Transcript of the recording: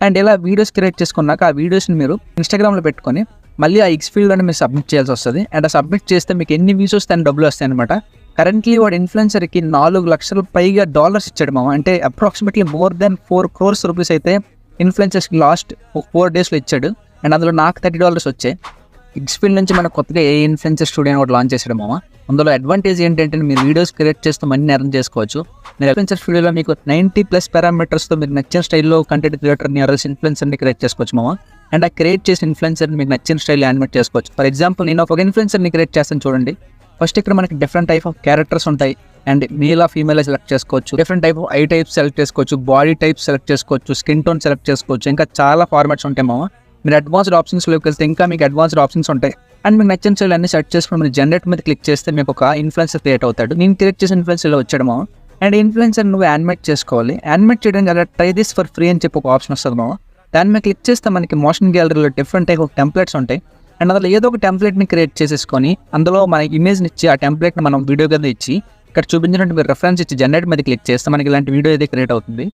And ఇలా videos create చేసుకున్నాక ఆ వీడియోస్ని మీరు ఇన్స్టాగ్రామ్లో పెట్టుకొని మళ్ళీ ఆ ఎక్స్ ఫీల్డ్లోనే మీరు సబ్మిట్ చేయాల్సి వస్తుంది. అండ్ ఆ సబ్మిట్ చేస్తే మీకు ఎన్ని వ్యూస్ వస్తే అన్ని డబ్బులు వస్తాయి అనమాట. కరెంట్లీ వాడు ఇన్ఫ్లుయెన్సర్కి 4 లక్షల పైగా డాలర్స్ ఇచ్చాడు మామ. అంటే approximately more than 4 crores rupees అయితే ఇన్ఫ్లుయెన్సర్స్కి లాస్ట్ 4 daysలో ఇచ్చాడు. అండ్ అందులో నాకు $30 వచ్చాయి. ఎక్స్ ఫీల్డ్ నుంచి మనకు కొత్తగా ఏ ఇన్ఫ్లుయెన్సర్ స్టూడియో ఒకటి లాంచ్ చేశాడు మామ. అందులో అడ్వాంటేజ్ ఏంటంటే మీరు వీడియోస్ క్రియేట్ చేస్తూ మనీ ఎర్న్ చేసుకోవచ్చు. మీరు ఇన్ఫ్లుయెన్సర్ స్టూడియోలో మీకు 90+ పారామీటర్స్తో మీరు నచ్చిన స్టైల్లో కంటెంట్ క్రియేటర్ని ఇన్ఫ్లుయెన్సర్ని క్రియేట్ చేసుకోవచ్చు మామ. అండ్ ఆ క్రియేట్ చేసిన ఇన్ఫ్లుయెన్సర్ని మీకు నచ్చిన స్టైల్ యానిమేట్ చేసుకోవచ్చు. ఫర్ ఎగ్జాంపుల్ నేను ఒక ఇన్ఫ్లుయెన్సర్ని క్రియేట్ చేస్తాను చూడండి. ఫస్ట్ ఇక్కడ మనకి డిఫరెంట్ టైప్ ఆఫ్ క్యారెక్టర్స్ ఉంటాయి. అండ్ మేల్ ఫీమేల్ సెలెక్ట్ చేసుకోవచ్చు. Different type of I types select చేసుకోవచ్చు, బాడీ టైప్స్ సెలెక్ట్ చేసుకోవచ్చు, స్కిన్ టోన్ సెలెక్ట్ చేసుకోవచ్చు. ఇంకా చాలా ఫార్మాట్స్ ఉంటాయి మామ. మీరు అడ్వాన్స్డ్ ఆప్షన్స్లోకి వెళ్తే ఇంకా మీకు అడ్వాన్స్డ్ ఆప్షన్స్ ఉంటాయి. అండ్ మీకు నచ్చిన స్టైల్ అన్ని సెట్ చేసుకుని మీరు జనరేట్ మీద క్లిక్ చేస్తే మీకు ఒక ఇన్ఫ్లుయెన్సర్ క్రియేట్ అవుతాడు. నేను క్రియేట్ చేసిన ఇన్ఫ్లుయెన్సర్లో వచ్చాడు మామ. అండ్ ఇన్ఫ్లుయెన్సర్ నువ్వు యానిమేట్ చేసుకోవాలి. యానిమేట్ చేయడానికి అలా ట్రై దిస్ ఫర్ ఫ్రీ అని చెప్పి ఒక ఆప్షన్ వస్తుంది మామ. దాని మీద క్లిక్ చేస్తే మనకి మోషన్ గ్యాలరీలో డిఫరెంట్ టైప్ ఆఫ్ టెంప్లెట్స్ ఉంటాయి. అండ్ అందులో ఏదో ఒక టెంప్లెట్ని క్రియేట్ చేసేసుకొని అందులో మనకి ఇమేజ్ని ఇచ్చి ఆ టెంప్లెట్ని మనం వీడియో కింద ఇచ్చి ఇక్కడ చూపించినట్టు మీరు రెఫరెన్స్ ఇచ్చి జనరేట్ మీద క్లిక్ చేస్తే మనకి ఇలాంటి వీడియో అయితే క్రియేట్ అవుతుంది.